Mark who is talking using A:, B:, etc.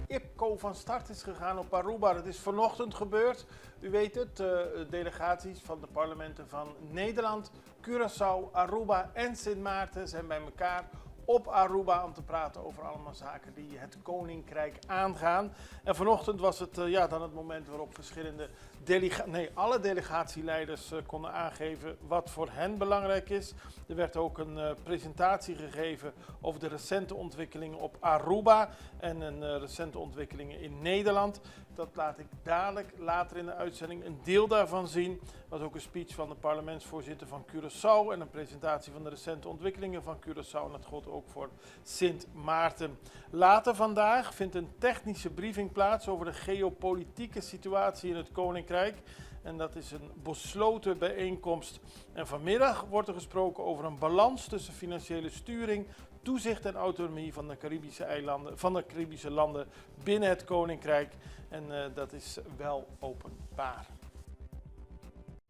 A: IPCO van start is gegaan op Aruba. Dat is vanochtend gebeurd. U weet het, delegaties van de parlementen van Nederland, Curaçao, Aruba en Sint Maarten zijn bij elkaar op Aruba om te praten over allemaal zaken die het Koninkrijk aangaan. En vanochtend was het dan het moment waarop alle delegatieleiders konden aangeven wat voor hen belangrijk is. Er werd ook een presentatie gegeven over de recente ontwikkelingen op Aruba en recente ontwikkelingen in Nederland. Dat laat ik dadelijk later in de uitzending een deel daarvan zien. Er was ook een speech van de parlementsvoorzitter van Curaçao en een presentatie van de recente ontwikkelingen van Curaçao. En dat gold ook voor Sint Maarten. Later vandaag vindt een technische briefing plaats over de geopolitieke situatie in het Koninkrijk. En dat is een besloten bijeenkomst. En vanmiddag wordt er gesproken over een balans tussen financiële sturing, toezicht en autonomie van de Caribische landen binnen het Koninkrijk. En dat is wel openbaar.